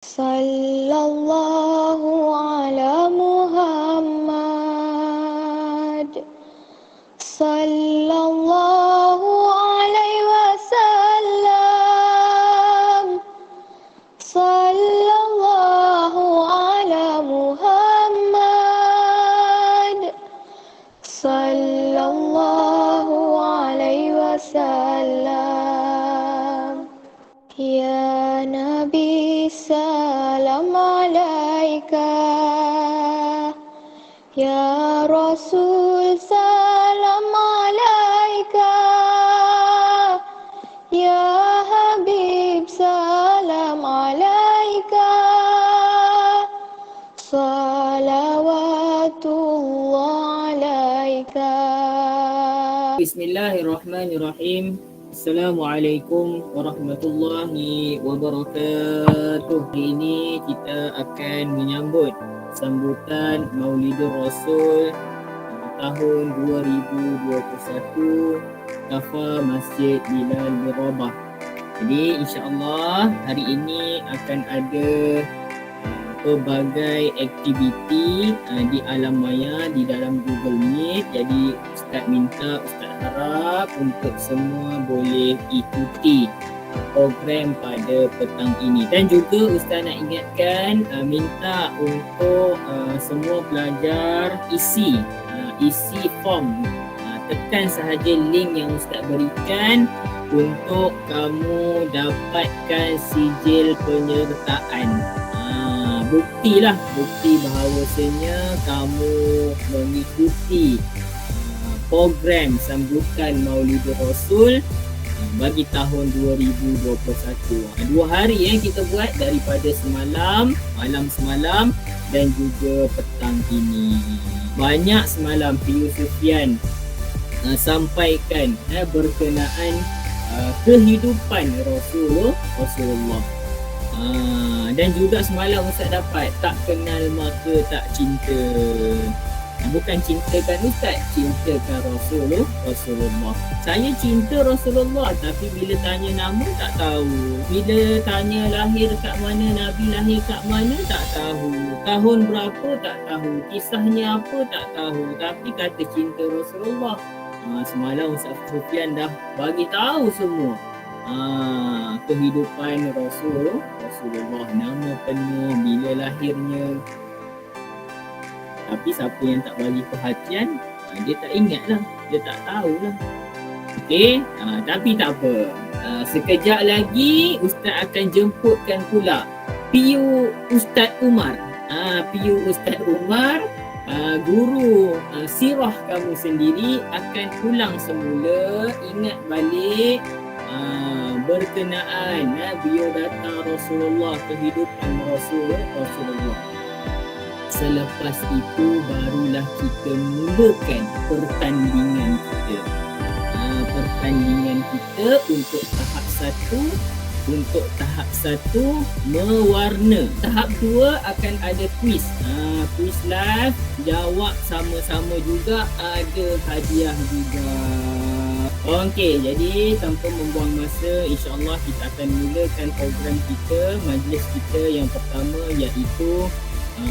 Sallallahu ala Muhammad. Sallallahu alaihi wasallam. Sallallahu ala Muhammad. Sallallahu alaihi wasallam. Ya Nabi salam alaika. Ya Rasul salam alaika. Ya Habib salam alaika. Salawatullah alaika. Bismillahirrahmanirrahim. Assalamualaikum warahmatullahi wabarakatuh. Hari ini kita akan menyambut sambutan Maulidur Rasul tahun 2021 Kafa Masjid Bilal bin Rabah. Jadi insya-Allah hari ini akan ada pelbagai aktiviti di alam maya di dalam Google Meet. Jadi Ustaz harap untuk semua boleh ikuti program pada petang ini. Dan juga Ustaz nak ingatkan minta untuk semua pelajar isi form. Tekan sahaja link yang Ustaz berikan untuk kamu dapatkan sijil penyertaan. Bukti bahawasanya kamu mengikuti program sambutan Maulidur Rasul bagi tahun 2021. 2 hari kita buat daripada malam semalam dan juga petang ini. Banyak semalam P.U. Sufian sampaikan berkenaan kehidupan Rasulullah. Dan juga semalam Ustaz dapat tak kenal maka tak cinta. Bukan cintakan Ustaz, cintakan Rasulullah. Saya cinta Rasulullah tapi bila tanya nama tak tahu. Bila tanya lahir kat mana, Nabi lahir kat mana tak tahu. Tahun berapa tak tahu. Kisahnya apa tak tahu. Tapi kata cinta Rasulullah. Semalam Ustaz Sufian dah bagi tahu semua. Kehidupan Rasulullah, nama penuh, bila lahirnya. Tapi siapa yang tak bagi perhatian, dia tak ingat lah, dia tak tahulah. Okey, tapi tak apa. Sekejap lagi Ustaz akan jemputkan pula P.U. Ustaz Umar. P.U. Ustaz Umar, guru sirah kamu sendiri akan ulang semula, ingat balik berkenaan biodata Rasulullah, kehidupan Rasulullah. Selepas itu barulah kita mulakan pertandingan kita. Pertandingan kita untuk tahap 1 mewarna. Tahap 2 akan ada quiz. Quiz live, jawab sama-sama juga, ada hadiah juga. Okey, jadi tanpa membuang masa, insya-Allah kita akan mulakan program kita, majlis kita yang pertama, iaitu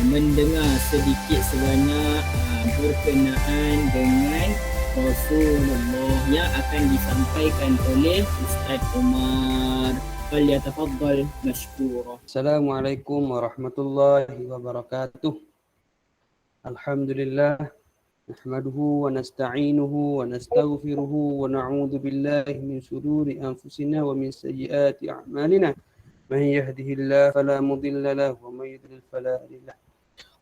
mendengar sedikit sebanyak berkenaan dengan Rasulullah yang akan disampaikan oleh Ustaz Umar. Falyatafaddal mashkura. Assalamualaikum warahmatullahi wabarakatuh. Alhamdulillah. Nahmaduhu wa nasta'inuhu wa nastaghfiruhu wa na'udzu billahi min shururi anfusina wa min sayyiati a'malina. Man yahdihillahu fala mudilla lahu wa man yudlil fala hadiya lahu.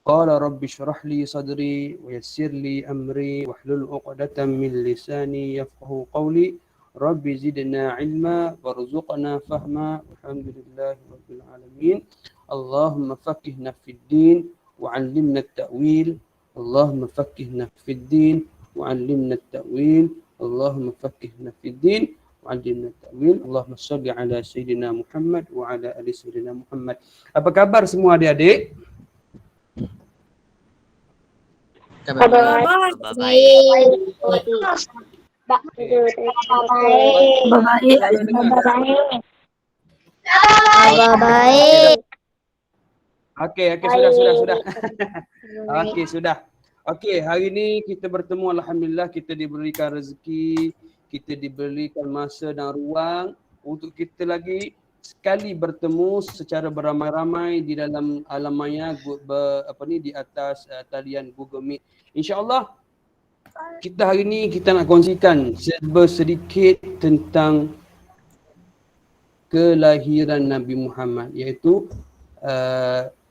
Qala rabbi shrah li sadri wa yassir li amri wahlul 'uqdatam min lisani yafqahu qawli. Rabbi zidna 'ilma warzuqna fahma. Alhamdulillahi rabbil alamin. Allahumma faqihna fid din wa 'allimna at-ta'wil. اللهم فقهنا في الدين وعلمنا التأويل. اللهم فقهنا في الدين وعلمنا التأويل. اللهم صل على سيدنا محمد وعلى آل سيدنا Muhammad. Apa kabar semua adik-adik? Kabar baik. Kabar baik. Okey, sudah. Okey, sudah. Okey, hari ni kita bertemu, alhamdulillah kita diberikan rezeki, kita diberikan masa dan ruang untuk kita lagi sekali bertemu secara beramai-ramai di dalam alam maya di atas talian Google Meet. InsyaAllah kita hari ni kita nak kongsikan sedikit tentang kelahiran Nabi Muhammad, iaitu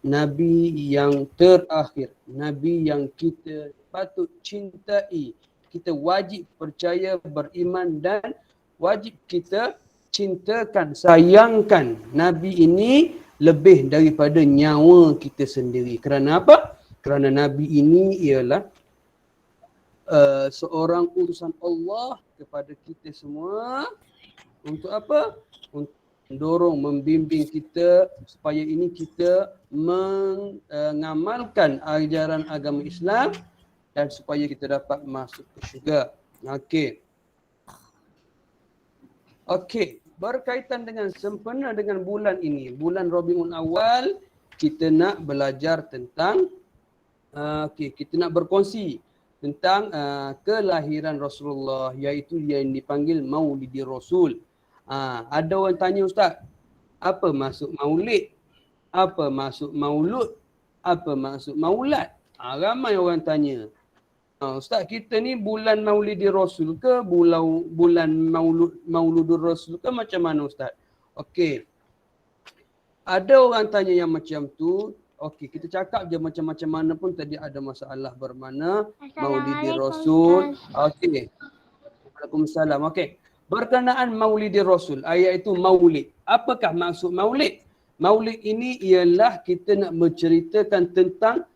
Nabi yang terakhir, Nabi yang kita patut cintai, kita wajib percaya, beriman dan wajib kita cintakan, sayangkan Nabi ini lebih daripada nyawa kita sendiri. Kerana apa? Kerana Nabi ini ialah seorang utusan Allah kepada kita semua. Untuk apa? Untuk mendorong, membimbing kita supaya ini kita mengamalkan ajaran agama Islam dan supaya kita dapat masuk ke syurga. Okey, berkaitan dengan sempena dengan bulan ini, bulan Rabiul Awal, kita nak belajar tentang kita nak berkongsi tentang kelahiran Rasulullah, iaitu yang dipanggil Maulidi Rasul. Ada orang tanya, Ustaz, apa maksud maulid? Apa maksud maulud? Apa maksud maulad? Ramai orang tanya. Ustaz, kita ni bulan Maulidi Rasul ke bulan Mauludur Rasul ke macam mana, Ustaz? Okey. Ada orang tanya yang macam tu. Okey, kita cakap je macam-macam mana pun tadi ada masalah bermakna Maulidi Rasul. Okey. Waalaikumsalam. Okey. Berkenaan Maulidi Rasul, iaitu maulid. Apakah maksud maulid? Maulid ini ialah kita nak menceritakan tentang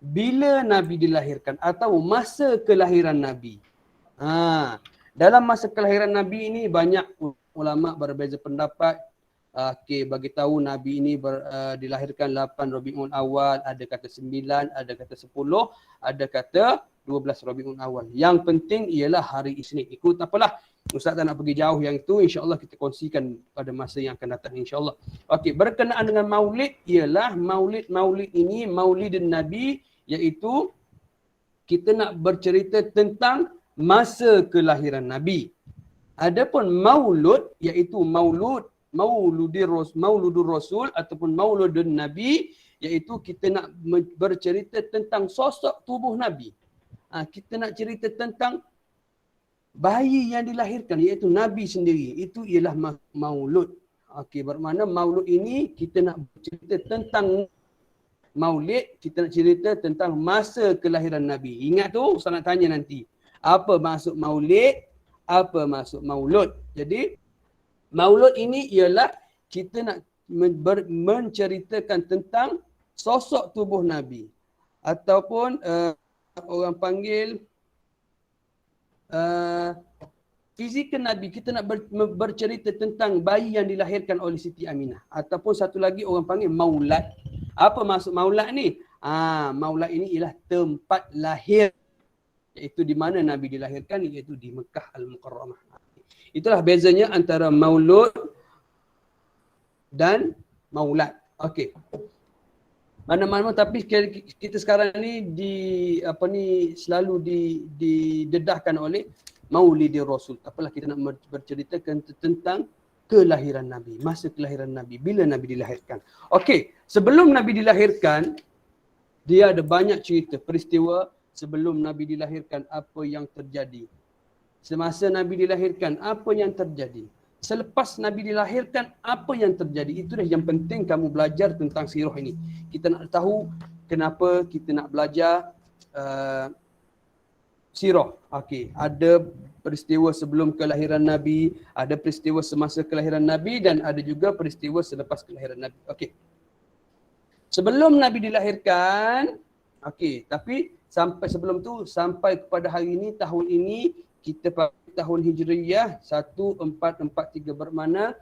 bila Nabi dilahirkan atau masa kelahiran Nabi. Dalam masa kelahiran Nabi ini banyak ulama berbeza pendapat. Bagi tahu Nabi ini dilahirkan 8 Rabiul Awal, ada kata 9, ada kata 10, ada kata 12 Rabiul Awal. Yang penting ialah hari Isnin. Ikut apalah. Ustaz tak nak pergi jauh yang itu, insya-Allah kita kongsikan pada masa yang akan datang, insya-Allah. Okey, berkenaan dengan maulid ialah maulid ini maulidun Nabi, iaitu kita nak bercerita tentang masa kelahiran Nabi. Adapun maulud iaitu Mauludur Rasul ataupun Mauludun Nabi, iaitu kita nak bercerita tentang sosok tubuh Nabi. Kita nak cerita tentang bayi yang dilahirkan, iaitu Nabi sendiri. Itu ialah maulud. Okey, bermakna maulud ini kita nak bercerita tentang maulid, kita nak cerita tentang masa kelahiran Nabi. Ingat tu, Ustaz nak tanya nanti. Apa maksud maulid? Apa maksud maulud? Jadi, maulud ini ialah kita nak menceritakan tentang sosok tubuh Nabi. Ataupun orang panggil fizikal Nabi. Kita nak bercerita tentang bayi yang dilahirkan oleh Siti Aminah. Ataupun satu lagi orang panggil maulad. Apa maksud maulad ni? Maulad ini ialah tempat lahir, iaitu di mana Nabi dilahirkan, iaitu di Mekah Al-Mukarramah. Itulah bezanya antara maulud dan maulad. Okey. Mana-mana, tapi kita sekarang ni selalu didedahkan oleh Maulidi Rasul. Apalah, kita nak bercerita tentang kelahiran Nabi, masa kelahiran Nabi, bila Nabi dilahirkan. Okey, sebelum Nabi dilahirkan, dia ada banyak cerita, peristiwa sebelum Nabi dilahirkan, apa yang terjadi. Semasa Nabi dilahirkan, apa yang terjadi. Selepas Nabi dilahirkan, apa yang terjadi. Itulah yang penting kamu belajar tentang sirah ini. Kita nak tahu kenapa kita nak belajar sirah. Okey, ada peristiwa sebelum kelahiran Nabi, ada peristiwa semasa kelahiran Nabi dan ada juga peristiwa selepas kelahiran Nabi. Okey. Sebelum Nabi dilahirkan, okey, tapi sebelum tu, sampai kepada hari ini, tahun ini, kita tahun Hijriyah 1443 bermakna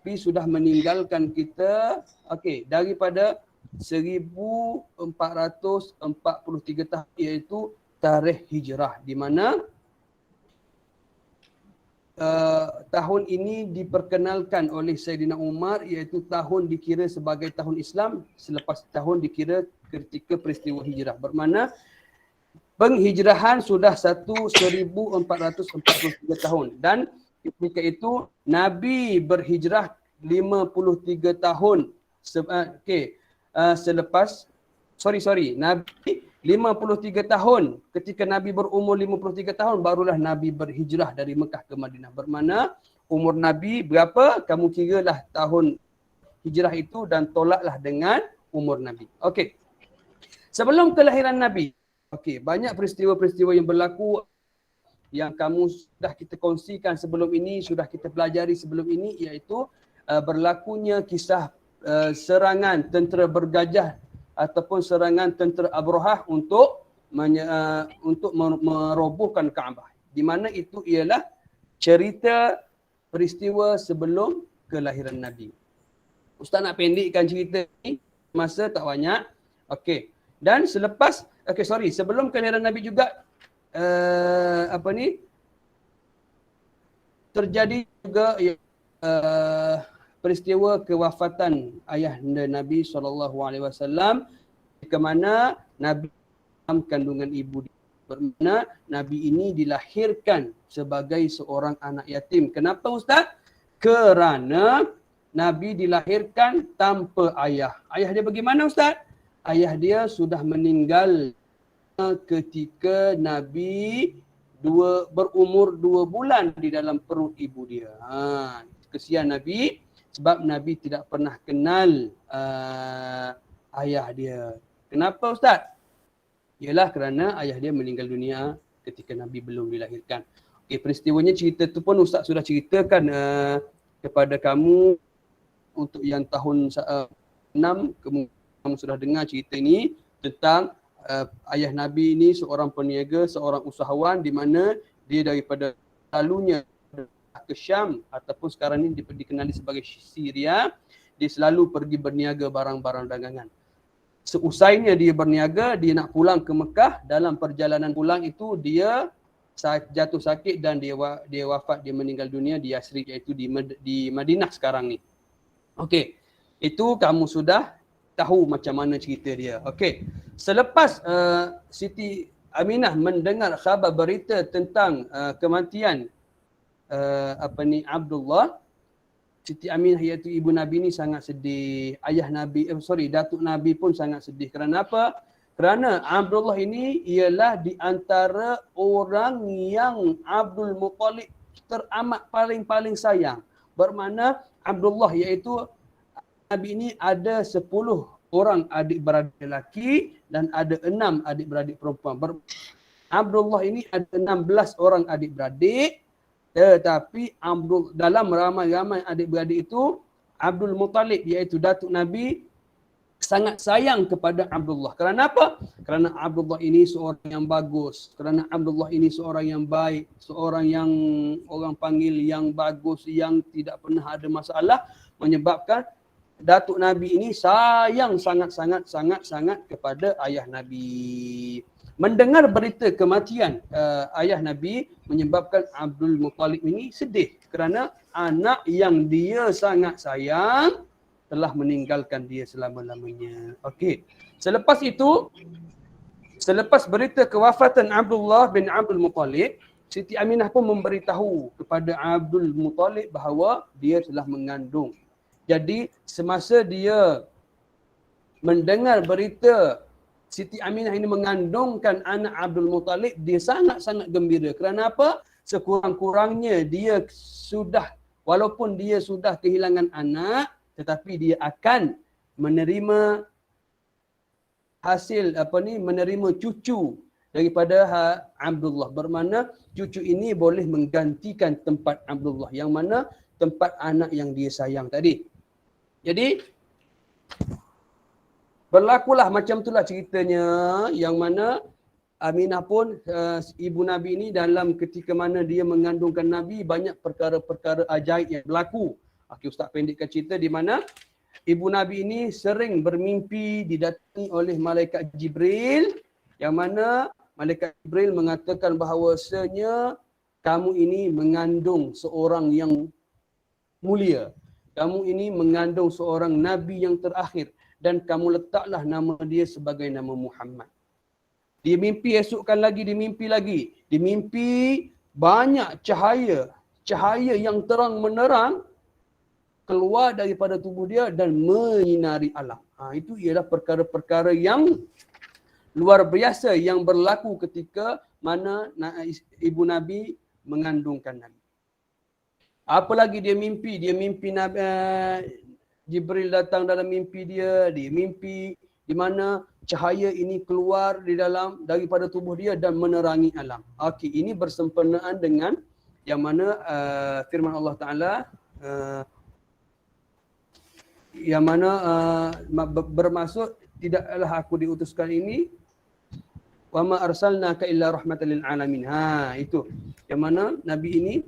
Nabi sudah meninggalkan kita, okey, daripada 1443 tahun, iaitu tarikh hijrah, di mana tahun ini diperkenalkan oleh Saidina Umar, iaitu tahun dikira sebagai tahun Islam selepas tahun dikira ketika peristiwa hijrah. Bermakna penghijrahan sudah 1443 tahun dan ketika itu Nabi berhijrah 53 tahun selepas Nabi 53 tahun, ketika Nabi berumur 53 tahun barulah Nabi berhijrah dari Mekah ke Madinah. Bermakna umur Nabi berapa? Kamu kiralah tahun hijrah itu dan tolaklah dengan umur Nabi. Okey. Sebelum kelahiran Nabi, banyak peristiwa-peristiwa yang berlaku yang kita kongsikan sebelum ini, sudah kita pelajari sebelum ini, iaitu berlakunya kisah serangan tentera bergajah ataupun serangan tentera Abrahah untuk merobohkan Kaabah. Di mana itu ialah cerita peristiwa sebelum kelahiran Nabi. Ustaz nak pendekkan cerita ni, masa tak banyak. Okey. Dan selepas sebelum kelahiran Nabi juga terjadi juga peristiwa kewafatan ayahanda Nabi SAW, ke mana Nabi dalam kandungan ibu dia. Bermakna Nabi ini dilahirkan sebagai seorang anak yatim. Kenapa Ustaz? Kerana Nabi dilahirkan tanpa ayah. Ayah dia bagaimana Ustaz? Ayah dia sudah meninggal ketika Nabi berumur 2 bulan di dalam perut ibu dia. Kesian Nabi sebab Nabi tidak pernah kenal ayah dia. Kenapa Ustaz? Ialah kerana ayah dia meninggal dunia ketika Nabi belum dilahirkan. Peristiwanya, cerita tu pun Ustaz sudah ceritakan kepada kamu untuk yang tahun 6, kamu sudah dengar cerita ini tentang ayah Nabi ini seorang peniaga, seorang usahawan, di mana dia daripada lalunya ke Syam ataupun sekarang ini dikenali sebagai Syria, dia selalu pergi berniaga barang-barang dagangan. Seusainya dia berniaga, dia nak pulang ke Mekah. Dalam perjalanan pulang itu dia jatuh sakit dan dia wafat, dia meninggal dunia di Yasrib, iaitu di Madinah sekarang ni. Okey, itu kamu sudah tahu macam mana cerita dia. Okey, selepas Siti Aminah mendengar khabar berita tentang kematian Abdullah, Siti Aminah iaitu ibu Nabi ni sangat sedih. Datuk Nabi pun sangat sedih. Kerana apa? Kerana Abdullah ini ialah di antara orang yang Abdul Muttalib teramat paling sayang. Bermakna Abdullah iaitu Nabi ini ada 10 orang adik-beradik lelaki dan ada 6 adik-beradik perempuan. Abdullah ini ada 16 orang adik-beradik, tetapi dalam ramai-ramai adik-beradik itu, Abdul Muttalib iaitu datuk Nabi sangat sayang kepada Abdullah. Kerana apa? Kerana Abdullah ini seorang yang bagus. Kerana Abdullah ini seorang yang baik, seorang yang orang panggil yang bagus, yang tidak pernah ada masalah, menyebabkan datuk Nabi ini sayang sangat kepada ayah Nabi. Mendengar berita kematian ayah Nabi menyebabkan Abdul Muttalib ini sedih kerana anak yang dia sangat sayang telah meninggalkan dia selama-lamanya. Okey. Selepas itu, selepas berita kewafatan Abdullah bin Abdul Muttalib, Siti Aminah pun memberitahu kepada Abdul Muttalib bahawa dia telah mengandung. Jadi semasa dia mendengar berita Siti Aminah ini mengandungkan anak Abdul Muttalib, dia sangat gembira. Kerana apa? Sekurang-kurangnya dia sudah, walaupun dia sudah kehilangan anak, tetapi dia akan menerima hasil menerima cucu daripada Abdullah. Bermakna cucu ini boleh menggantikan tempat Abdullah, yang mana tempat anak yang dia sayang tadi. Jadi berlakulah macam itulah ceritanya, yang mana Aminah pun ibu Nabi ini dalam ketika mana dia mengandungkan Nabi, banyak perkara-perkara ajaib yang berlaku. Ustaz pendekkan cerita di mana ibu Nabi ini sering bermimpi didatangi oleh malaikat Jibril, yang mana malaikat Jibril mengatakan bahawasanya kamu ini mengandung seorang yang mulia. Kamu ini mengandung seorang nabi yang terakhir dan kamu letaklah nama dia sebagai nama Muhammad. Dia mimpi esokkan lagi, dia mimpi lagi. Dia mimpi banyak cahaya yang terang menerang keluar daripada tubuh dia dan menyinari alam. Itu ialah perkara-perkara yang luar biasa yang berlaku ketika mana ibu Nabi mengandungkan Nabi. Apalagi dia mimpi Nabi, Jibril datang dalam mimpi dia mimpi di mana cahaya ini keluar daripada tubuh dia dan menerangi alam. Okey, ini bersempurnaan dengan yang mana firman Allah Taala yang mana bermaksud tidaklah aku diutuskan ini wa ma arsalnaka illa rahmatan lil alamin. Itu yang mana nabi ini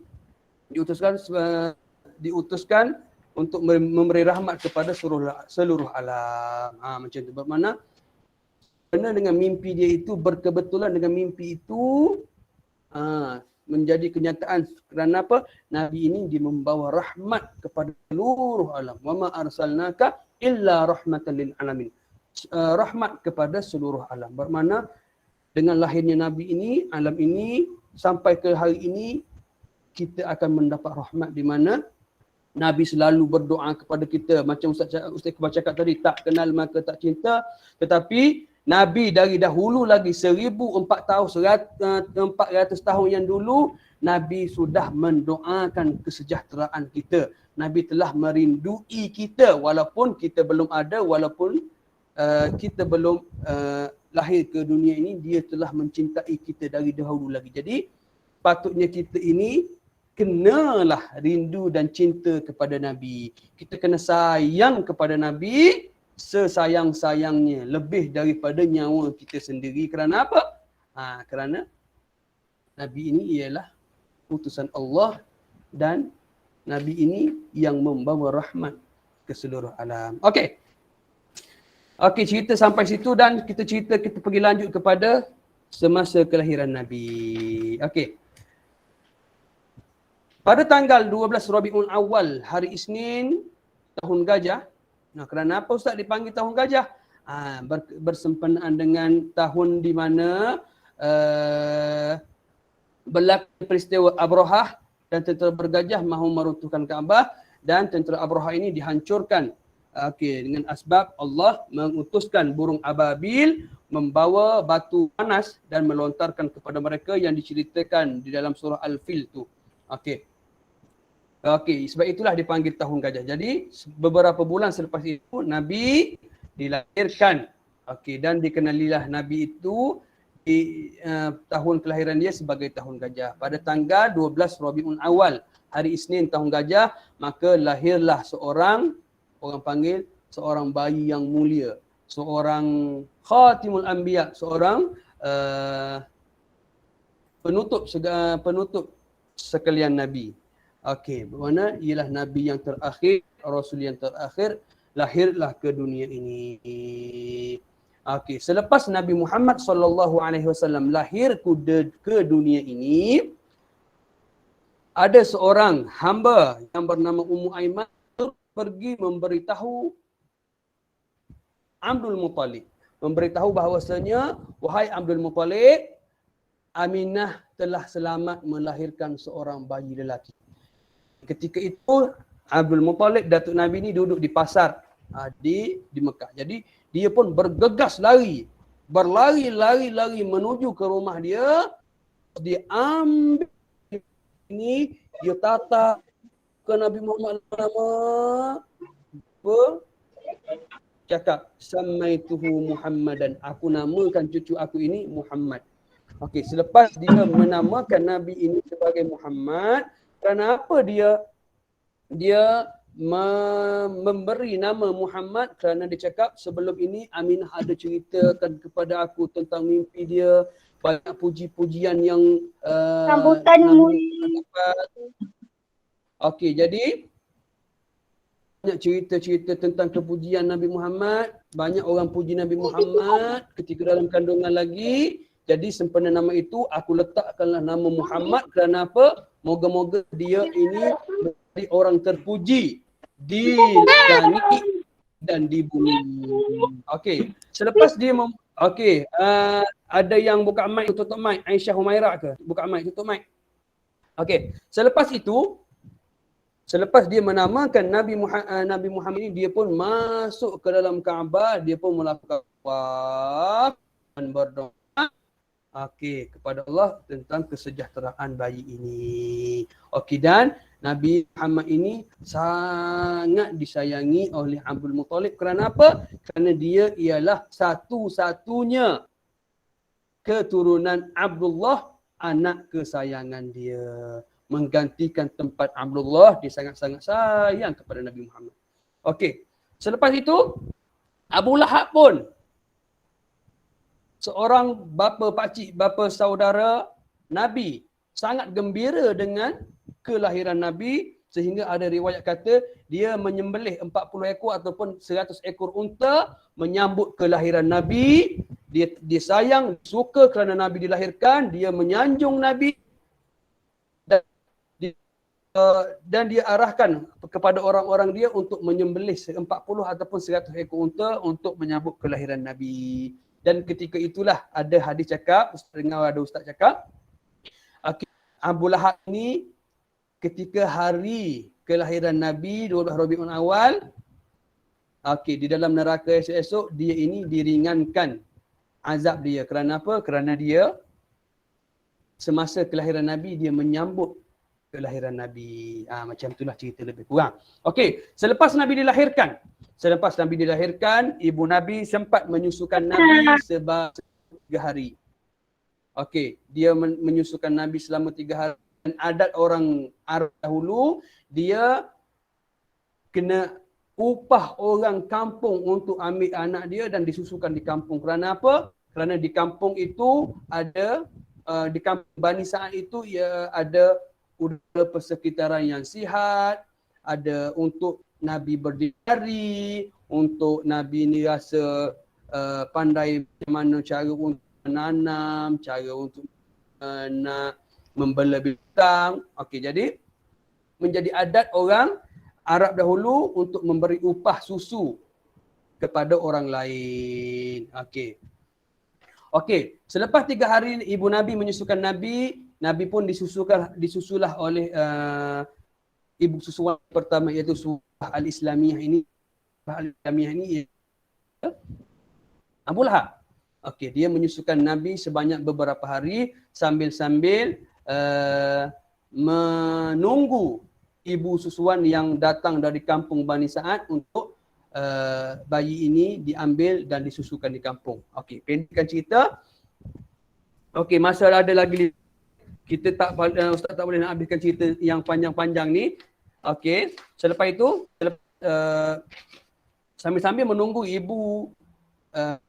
diutuskan untuk memberi rahmat kepada seluruh alam. Macam tu. Bermakna benar dengan mimpi dia itu, berkebetulan dengan mimpi itu menjadi kenyataan. Kerana apa? Nabi ini dia membawa rahmat kepada seluruh alam. Wa ma arsalnaka illa rahmatan lil alamin. Rahmat kepada seluruh alam. Bermakna dengan lahirnya Nabi ini, alam ini sampai ke hari ini kita akan mendapat rahmat di mana Nabi selalu berdoa kepada kita. Macam Ustaz Iqbal cakap tadi, tak kenal maka tak cinta. Tetapi Nabi dari dahulu lagi 1400 tahun yang dulu, Nabi sudah mendoakan kesejahteraan kita. Nabi telah merindui kita walaupun kita belum ada, walaupun kita belum lahir ke dunia ini, dia telah mencintai kita dari dahulu lagi. Jadi patutnya kita ini kenalah rindu dan cinta kepada Nabi. Kita kena sayang kepada Nabi sesayang-sayangnya, lebih daripada nyawa kita sendiri. Kerana apa? Kerana Nabi ini ialah utusan Allah dan Nabi ini yang membawa rahmat ke seluruh alam. Okey, cerita sampai situ dan kita pergi lanjut kepada semasa kelahiran Nabi. Okey. Pada tanggal 12 Rabiul Awal, hari Isnin, tahun gajah. Kerana apa Ustaz dipanggil tahun gajah? Bersempena dengan tahun di mana berlaku peristiwa Abrahah dan tentera bergajah mahu meruntuhkan Kaabah, dan tentera Abrahah ini dihancurkan. Dengan asbab Allah mengutuskan burung ababil membawa batu panas dan melontarkan kepada mereka yang diceritakan di dalam surah Al-Fil tu. Sebab itulah dipanggil tahun gajah. Jadi beberapa bulan selepas itu Nabi dilahirkan. Dan dikenalilah Nabi itu di tahun kelahiran dia sebagai tahun gajah. Pada tanggal 12 Rabiul Awal, hari Isnin tahun gajah, maka lahirlah seorang, orang panggil seorang bayi yang mulia, seorang khatimul anbiya, seorang penutup sekalian nabi. Bermakna ialah nabi yang terakhir, rasul yang terakhir, lahirlah ke dunia ini. Selepas Nabi Muhammad SAW lahir ke dunia ini, ada seorang hamba yang bernama Ummu Aiman pergi memberitahu Abdul Muttalib, memberitahu bahawasanya, wahai Abdul Muttalib, Aminah telah selamat melahirkan seorang bayi lelaki. Ketika itu Abdul Muttalib, datuk Nabi ni duduk di pasar di Mekah. Jadi dia pun bergegas berlari menuju ke rumah dia. Dia ambil ini, dia tata ke Nabi Muhammad nama, cakap samaituhu Muhammadan, aku namakan cucu aku ini Muhammad. Selepas dia menamakan Nabi ini sebagai Muhammad, kerana apa dia memberi nama Muhammad? Kerana dia cakap sebelum ini Aminah ada ceritakan kepada aku tentang mimpi dia, banyak puji-pujian yang sambutan mulia. Jadi banyak cerita-cerita tentang kepujian Nabi Muhammad, banyak orang puji Nabi Muhammad ketika dalam kandungan lagi. Jadi sempena nama itu aku letakkanlah nama Muhammad kerana apa? Moga-moga dia ini menjadi orang terpuji di langit dan di bumi. Okey, selepas dia ada yang buka mic, tutup mic. Aisyah Humaira ke? Buka mic, tutup mic. Okey, selepas itu selepas dia menamakan Nabi Muhammad ini, dia pun masuk ke dalam Kaabah, dia pun melakukan tawaf dan berdoa kepada Allah tentang kesejahteraan bayi ini. Okey, dan Nabi Muhammad ini sangat disayangi oleh Abdul Muttalib kerana apa? Kerana dia ialah satu-satunya keturunan Abdullah, anak kesayangan dia. Menggantikan tempat Abdullah, dia sangat-sangat sayang kepada Nabi Muhammad. Okey, selepas itu Abu Lahab pun seorang bapa pakcik, bapa saudara Nabi, sangat gembira dengan kelahiran Nabi sehingga ada riwayat kata dia menyembelih 40 ekor ataupun 100 ekor unta menyambut kelahiran Nabi. Dia sayang, suka kerana Nabi dilahirkan, dia menyanjung Nabi dan dia arahkan kepada orang-orang dia untuk menyembelih 40 ataupun 100 ekor unta untuk menyambut kelahiran Nabi. Dan ketika itulah ada hadis cakap, Ustaz dengar ada Ustaz cakap, Abu Lahab ni ketika hari kelahiran Nabi 12 Rabiul Awal, di dalam neraka esok-esok dia ini diringankan azab dia. Kerana apa? Kerana dia semasa kelahiran Nabi dia menyambut kelahiran Nabi. Macam itulah cerita lebih kurang. Okey, selepas Nabi dilahirkan, ibu Nabi sempat menyusukan Nabi selama 3 hari. Okey, dia menyusukan Nabi selama 3 hari. Dan adat orang Arab dahulu, dia kena upah orang kampung untuk ambil anak dia dan disusukan di kampung. Kerana apa? Kerana di kampung itu ada, di kampung Bani Sa'ad itu ada udara persekitaran yang sihat, ada untuk Nabi berdikari, untuk Nabi ni rasa pandai macam mana cara untuk menanam, cara untuk nak membela bintang. Okey, jadi menjadi adat orang Arab dahulu untuk memberi upah susu kepada orang lain. Okey, selepas 3 hari ibu Nabi menyusukan Nabi, Nabi pun disusulah oleh ibu susuan pertama, iaitu Surah Al-Islamiyah ini. Al-Islamiyah ini Abu Lahab. Okey, dia menyusukan Nabi sebanyak beberapa hari sambil-sambil menunggu ibu susuan yang datang dari kampung Bani Sa'ad untuk bayi ini diambil dan disusukan di kampung. Okey, pendekkan cerita. Okey, masa ada lagi kita Ustaz tak boleh nak habiskan cerita yang panjang-panjang ni. Okey, selepas itu sambil-sambil menunggu ibu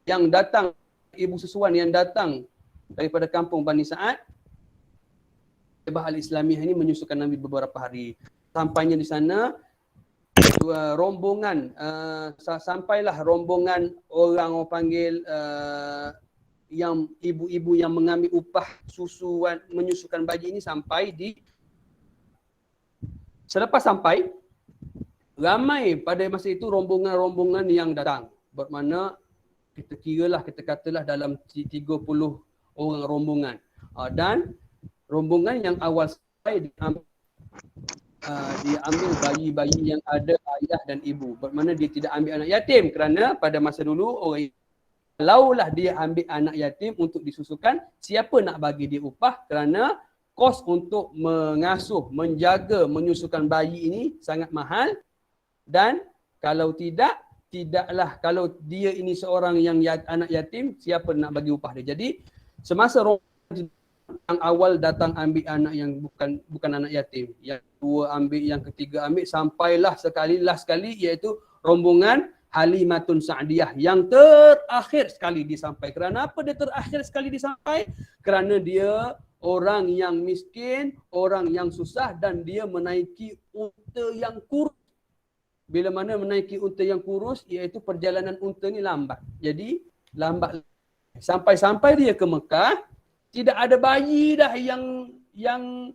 yang datang, ibu susuan yang datang daripada kampung Bani Sa'ad, Syibah Al-Islamiyah ini menyusukan Nabi beberapa hari. Sampainya di sana, sampailah rombongan orang panggil yang ibu-ibu yang mengambil upah susuan menyusukan bayi ini sampai di. Selepas sampai, ramai pada masa itu rombongan-rombongan yang datang. Bermakna kita katalah dalam 30 orang rombongan. Dan rombongan yang awal sampai dia ambil bayi-bayi yang ada ayah dan ibu. Bermakna dia tidak ambil anak yatim kerana pada masa dulu orang kalaulah dia ambil anak yatim untuk disusukan, siapa nak bagi dia upah kerana kos untuk mengasuh, menjaga, menyusukan bayi ini sangat mahal. Dan kalau tidaklah, kalau dia ini seorang yang anak yatim, siapa nak bagi upah dia. Jadi semasa yang awal datang ambil anak yang bukan anak yatim, yang dua ambil, yang ketiga ambil, sampailah last sekali iaitu rombongan Halimatun Sa'diyah yang terakhir sekali disampai. Kerana apa dia terakhir sekali disampai? Kerana dia orang yang miskin, orang yang susah dan dia menaiki unta yang kurus. Bila mana menaiki unta yang kurus, iaitu perjalanan unta ni lambat. Jadi lambat Sampai-sampai dia ke Mekah, tidak ada bayi dah yang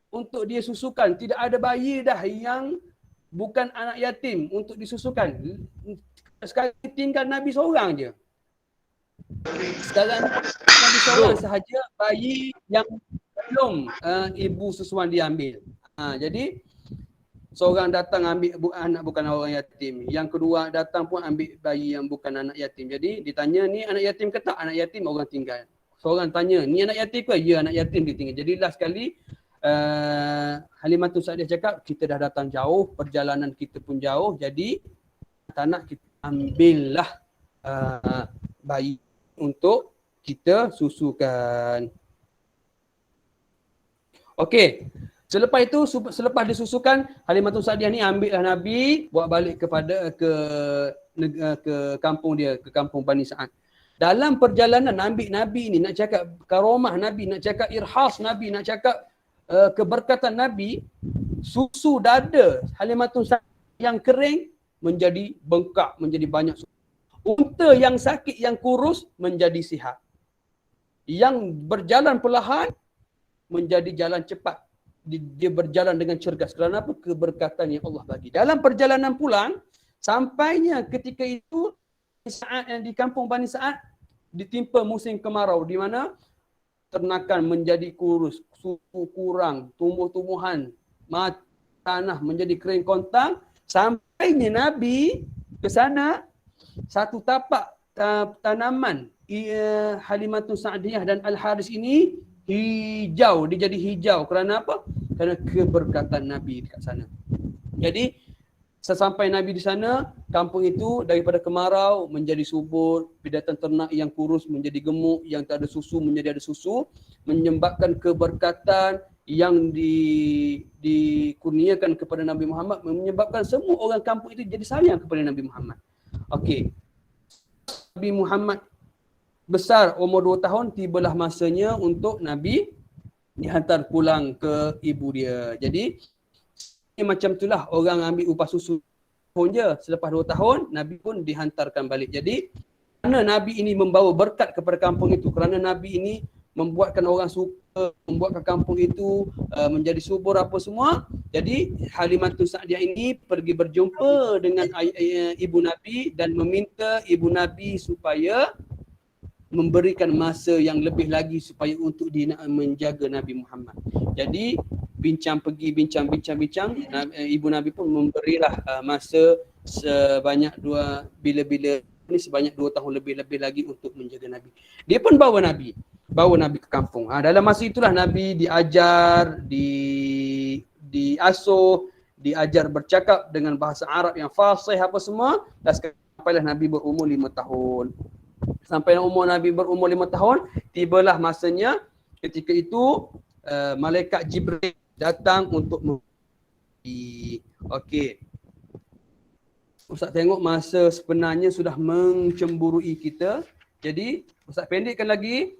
untuk dia susukan. Tidak ada bayi dah yang bukan anak yatim untuk disusukan. Sekarang tinggal Nabi seorang je. Sekarang Nabi seorang sahaja bayi yang belum ibu susuan dia ambil. Jadi seorang datang ambil anak bukan orang yatim. Yang kedua datang pun ambil bayi yang bukan anak yatim. Jadi ditanya, ni anak yatim ke tak? Anak yatim, orang tinggal. Seorang tanya, ni anak yatim ke? Ya, anak yatim dia tinggal. Jadi last sekali Halimatus Sa'diyah cakap, kita dah datang jauh, perjalanan kita pun jauh. Jadi tak nak kita ambillah bayi untuk kita susukan. Okey. Selepas itu, selepas disusukan, Halimatus Sa'diyah ni ambillah Nabi, buat balik ke kampung dia, ke kampung Bani Sa'ad. Dalam perjalanan ambil Nabi ni, nak cakap karomah Nabi, nak cakap irhas Nabi, nak cakap keberkatan Nabi, susu dada Halimatus Sa'diyah yang kering menjadi bengkak, menjadi banyak susu. Unta yang sakit, yang kurus menjadi sihat. Yang berjalan perlahan menjadi jalan cepat. Dia berjalan dengan cergas. Kerana apa? Keberkatan yang Allah bagi. Dalam perjalanan pulang, sampainya ketika itu di kampung Bani Sa'ad ditimpa musim kemarau, di mana ternakan menjadi kurus, susu kurang, tumbuh-tumbuhan, tanah menjadi kering kontang. Sampainya Nabi ke sana, satu tapak tanaman Halimatus Sa'diyah dan Al-Haris ini hijau, dia jadi hijau. Kerana apa? Kerana keberkatan Nabi dekat sana. Jadi sesampai Nabi di sana, kampung itu daripada kemarau menjadi subur, binatang ternak yang kurus menjadi gemuk, yang tak ada susu menjadi ada susu, menyebabkan keberkatan yang dikurniakan kepada Nabi Muhammad, menyebabkan semua orang kampung itu jadi sayang kepada Nabi Muhammad. Okey. Nabi Muhammad besar umur 2 tahun, tibalah masanya untuk Nabi dihantar pulang ke ibu dia. Jadi macam itulah orang ambil upah susu pun je. Selepas 2 tahun, Nabi pun dihantarkan balik. Jadi kerana Nabi ini membawa berkat kepada kampung itu, kerana Nabi ini membuatkan orang suka, membuatkan kampung itu menjadi subur apa semua. Jadi Halimatus Sa'diyah ini pergi berjumpa dengan ibu Nabi dan meminta ibu Nabi supaya memberikan masa yang lebih lagi supaya untuk dia menjaga Nabi Muhammad. Jadi bincang, ibu Nabi pun memberilah masa sebanyak sebanyak 2 tahun lebih lagi untuk menjaga Nabi. Dia pun bawa Nabi ke kampung. Dalam masa itulah Nabi diajar, diasuh, diajar bercakap dengan bahasa Arab yang fasih apa semua. Dan sampailah Nabi berumur 5 tahun. Sampai umur Nabi berumur 5 tahun, tibalah masanya ketika itu malaikat Jibril datang untuk Okey. Ustaz tengok masa sebenarnya sudah mencemburui kita. Jadi Ustaz pendekkan lagi.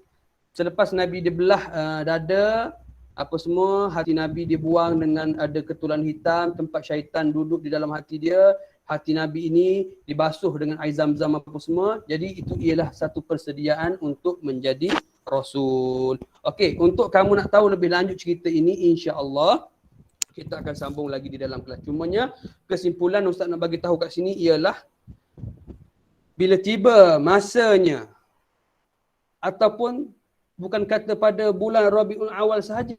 Selepas Nabi dibelah dada apa semua, hati Nabi dibuang dengan ada ketulan hitam, tempat syaitan duduk di dalam hati dia. Hati Nabi ini dibasuh dengan air zam-zam apa semua. Jadi itu ialah satu persediaan untuk menjadi Rasul. Okey, untuk kamu nak tahu lebih lanjut cerita ini, insya-Allah kita akan sambung lagi di dalam kelas. Cumanya kesimpulan Ustaz nak bagi tahu kat sini ialah bila tiba masanya, ataupun bukan kata pada bulan Rabiul Awal sahaja,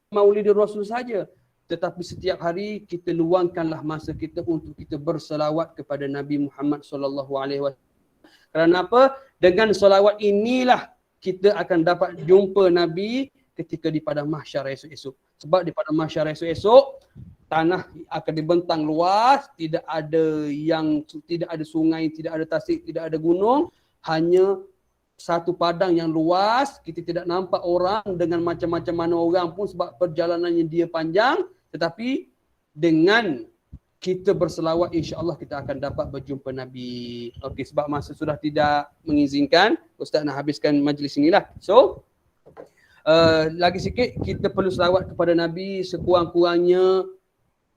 Maulidur Rasul saja, tetapi setiap hari kita luangkanlah masa kita untuk kita berselawat kepada Nabi Muhammad sallallahu alaihi wasallam. Kerana apa? Dengan selawat inilah kita akan dapat jumpa Nabi ketika di padang mahsyar esok-esok. Sebab di padang mahsyar esok-esok tanah akan dibentang luas, tidak ada sungai, tidak ada tasik, tidak ada gunung, hanya satu padang yang luas. Kita tidak nampak orang dengan macam-macam mana orang pun sebab perjalanannya dia panjang. Tetapi dengan kita berselawat, insya-Allah kita akan dapat berjumpa Nabi. Okey, sebab masa sudah tidak mengizinkan, Ustaz nak habiskan majlis inilah. So, lagi sikit kita perlu selawat kepada Nabi sekurang-kurangnya,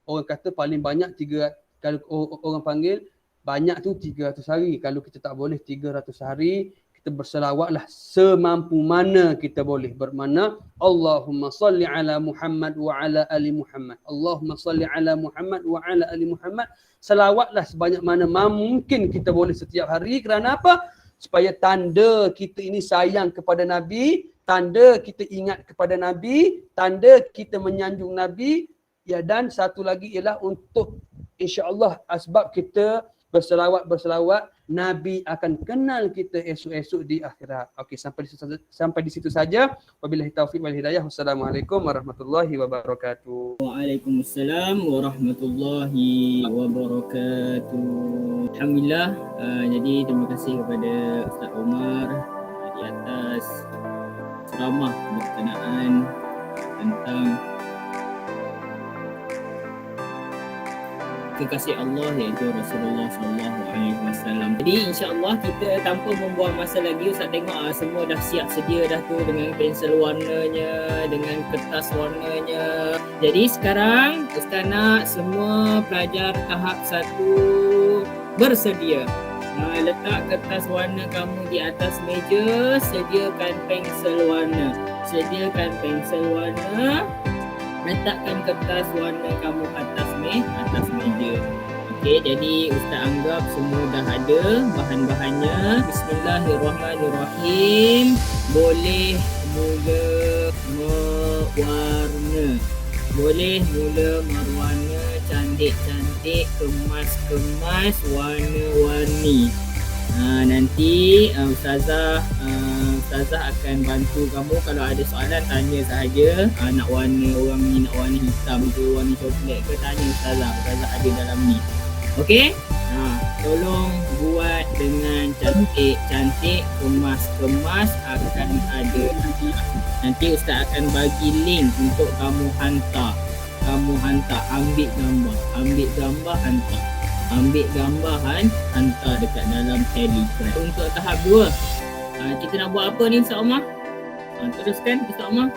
orang kata paling banyak 3 kali orang panggil banyak tu 300 hari. Kalau kita tak boleh 300 hari, kita berselawatlah semampu mana kita boleh. Bermakna Allahumma salli ala Muhammad wa ala ali Muhammad. Allahumma salli ala Muhammad wa ala ali Muhammad. Selawatlah sebanyak mana mungkin kita boleh setiap hari. Kerana apa? Supaya tanda kita ini sayang kepada Nabi, tanda kita ingat kepada Nabi, tanda kita menyanjung Nabi. Ya, dan satu lagi ialah untuk insya-Allah asbab kita berselawat, Nabi akan kenal kita esok-esok di akhirat. Okey, sampai di situ saja. Wabillahi taufiq wal hidayah. Wassalamualaikum warahmatullahi wabarakatuh. Waalaikumsalam warahmatullahi wabarakatuh. Alhamdulillah. Jadi terima kasih kepada Ustaz Omar di atas ceramah berkenaan tentang kekasih Allah iaitu Rasulullah SAW. Jadi insya-Allah kita tanpa membuang masa lagi, Ustaz tengok semua dah siap sedia dah tu dengan pensel warnanya, dengan kertas warnanya. Jadi sekarang Ustaz nak semua pelajar tahap 1 bersedia. Letak kertas warna kamu di atas meja, sediakan pensel warna. Letakkan kertas warna kamu atas meja. Okey, jadi Ustaz anggap semua dah ada bahan-bahannya. Bismillahirrahmanirrahim. Boleh mula mewarna, cantik-cantik, kemas-kemas, warna-warni. Nanti Ustazah akan bantu kamu. Kalau ada soalan tanya sahaja. Nak warna orang ni, nak warna hitam ke, warna coklat ke, tanya Ustazah ada dalam ni. Okey? Tolong buat dengan cantik-cantik, kemas-kemas, akan ada. Nanti Ustaz akan bagi link untuk kamu hantar. Ambil gambar, hantar dekat dalam Telegram. Untuk tahap 2, kita nak buat apa ni Ustaz Omar? Teruskan Ustaz Omar.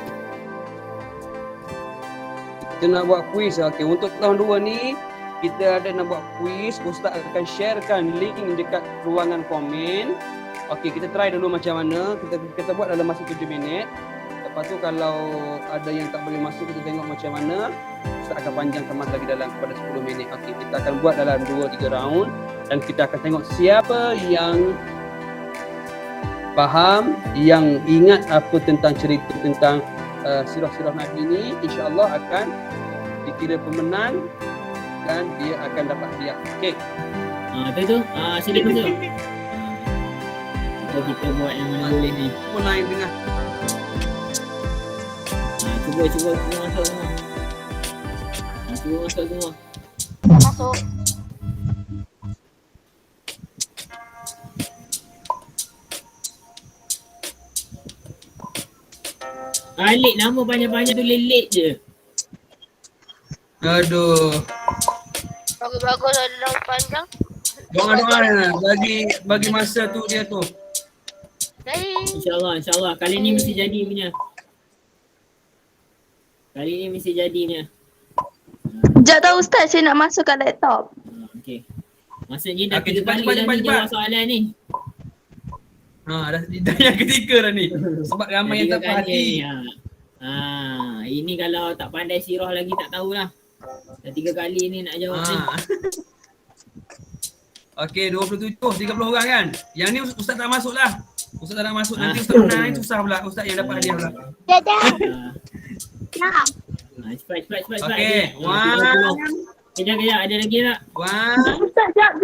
Kita nak buat kuis. Okey, untuk tahun 2 ni kita ada nak buat kuis. Ustaz akan sharekan link dekat ruangan komen. Okey, kita try dulu macam mana. Kita buat dalam masa 7 minit. Lepas tu kalau ada yang tak boleh masuk, kita tengok macam mana. Ustaz akan panjangkan masa lagi dalam kepada 10 minit. Okey, kita akan buat dalam 2-3 round dan kita akan tengok siapa yang faham, yang ingat apa tentang cerita tentang sirah-sirah Nabi ni, insya-Allah akan dikira pemenang dan dia akan dapat hadiah. Okey. Betul. Sini masuk. Kita buat yang mana boleh ni. Pun lain tengah. Cuba masuk semua. Masuk. Alik nama panjang-panjang tu lelik je. Aduh. Bagus-bagus ada nama panjang. Doa-doa bagi masa tu dia tu. InsyaAllah. Kali ni mesti jadi punya. Sekejap tau Ustaz, saya nak masuk kat laptop. Okey. Maksudnya dah Okey, 3 kali cepat. dah ni jawab soalan ni. Dah yang ketiga dah ni. Sebab ramai yang tak perhati. Ini kalau tak pandai sirah lagi tak tahulah. Dah 3 kali ni nak jawab ni. Okey, 27, 30 orang kan. Yang ni Ustaz tak masuk lah. Ustaz tak nak masuk. Nanti Ustaz menang ni susah pula. Ustaz yang dapat hadiah pula. Cepat. Okey, 1. Kejap, ada lagi tak? 1. Ustaz, jap.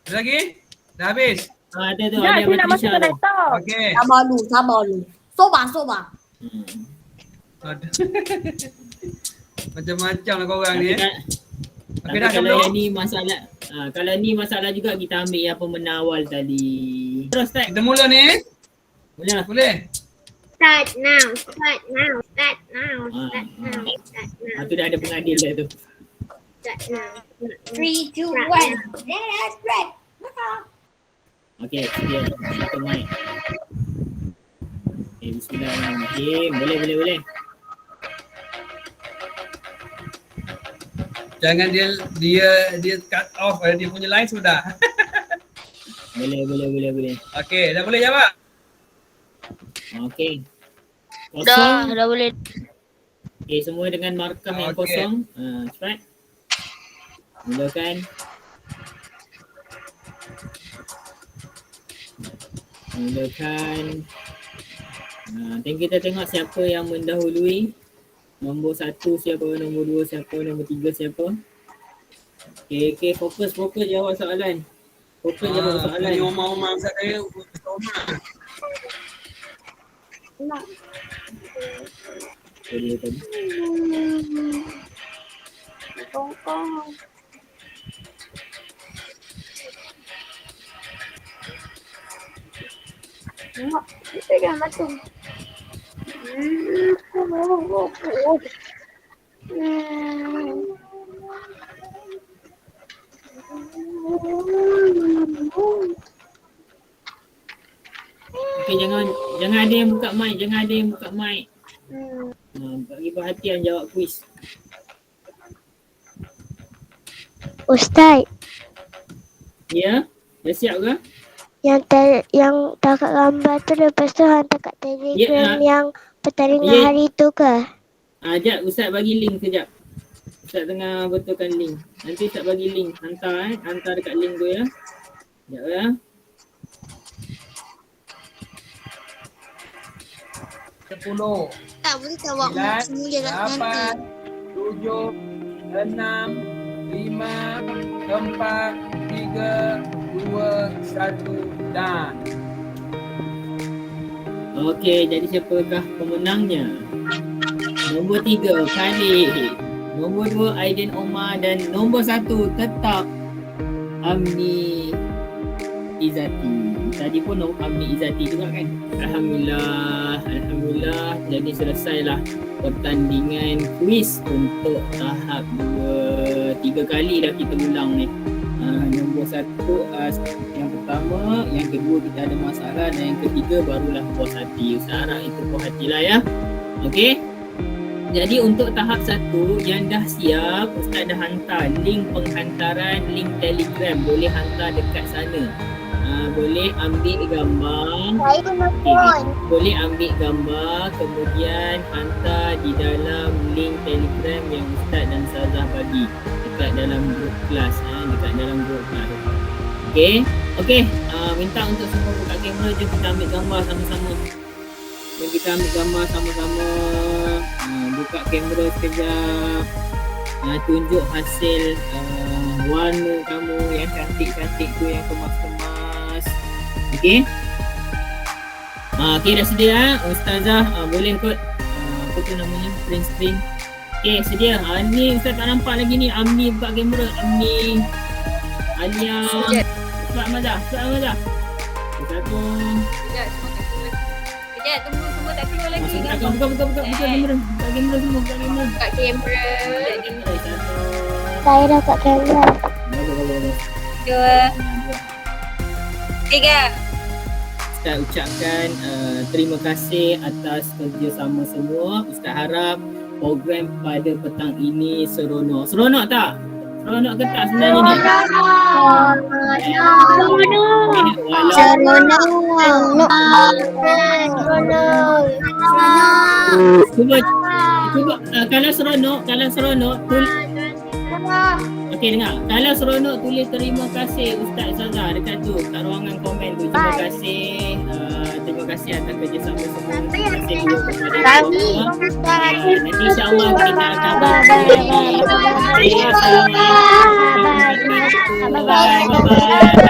Ada lagi? Dah habis? Ada tu, Jap, ada saya nak masuk kat laptop. Okey. Sabar lu. Sobat. Aduh. Macam-macam lah korang ni. Okey dah, kalau belum? yang ni masalah, kalau ni masalah juga kita ambil yang pemenang awal tadi. Terus start. Kita mula ni. Mula. Boleh? Start now. Tu dah ada pengadil dah tu. Start now. 3, 2, 1. Let's break. Okey, sedia. Satu mic. Okay, bismillahirrahmanirrahim. Boleh. Jangan dia cut off dia punya line sudah. Boleh. Okey, dah boleh jawab? Okey. Dah Kosong. boleh. Okey, semua dengan markah yang Okey. kosong. Cepat. Mulakan. Nanti kita tengok siapa yang mendahului. Nombor 1 siapa, nombor 2 siapa, nombor 3 siapa. Okey, fokus jawab soalan. Fokus jawab soalan. Ni Omar Ustaz saya, Ustaz Omar. Boleh tadi. Tengok, pegang batu. Okey, jangan ada yang buka mic, bagi perhatian jawab kuis. Ustaz, Ya? Dah siap ke? yang takat gambar tu lepas tu hantar kat Telegram Ya. yang pertandingan Ya. hari tu ke? Sekejap, Ustaz bagi link sekejap. Ustaz tengah betulkan link. Nanti Ustaz bagi link. Hantar dekat link tu ya. Sekejap ya. Sepuluh, Tak boleh tawak Sembilan, semua je kat nanti. 8, 7, 6, 5, 4, 3, 2, 1 dan Okey, jadi siapakah pemenangnya? Nombor 3 Khalid. Nombor 2 Aidin Omar dan nombor 1 tetap Amni Izzati. Tadi pun Amni Izzati juga kan? Alhamdulillah. Jadi selesailah pertandingan kuis untuk tahap 3 kali dah kita ulang ni. Nombor 1 yang pertama, yang kedua kita ada masalah dan yang ketiga barulah puas hati. Ustaz harap itu puas hatilah ya. Okey. Jadi untuk tahap 1 yang dah siap, Ustaz dah hantar link penghantaran link Telegram. Boleh hantar dekat sana. Boleh ambil gambar. Saya kena phone. Boleh ambil gambar kemudian hantar di dalam link Telegram yang Ustaz dan Ustazah bagi dekat dalam grup kelas. Okey. Minta untuk semua buka kamera, jom kita ambil gambar sama-sama. Buka kamera sekejap. Tunjuk hasil warna kamu yang cantik-cantik tu, yang kemas-kemas. Okey. Okey, dah sedia Ustazah, boleh kot apa tu namanya, print screen. Okey, sedia. Ni Ustaz tak nampak lagi ni. Amni buka kamera. Amni, Alia, Ustaz Amazah. Satu. Kejap, tunggu semua tak keluar lagi. Buka kamera. Buka kamera semua. Buka kamera. Satu. Saya dah kat kamera. Bagus. 2, 3. Ustaz ucapkan terima kasih atas kerjasama semua. Ustaz harap program pada petang ini seronok. Seronok tak? Seronok ke tak sebenarnya ni? Cuba kalau seronok okey, dengar. Kalau seronok tulis terima kasih Ustaz Ustazah dekat tu, kat ruangan komen tu. Terima kasih. Terima kasih atas kerjasama semua. Terima kasih juga kepada semua. Nanti insya-Allah kita akan bersama. Assalamualaikum warahmatullahi wabarakatuh. Bye.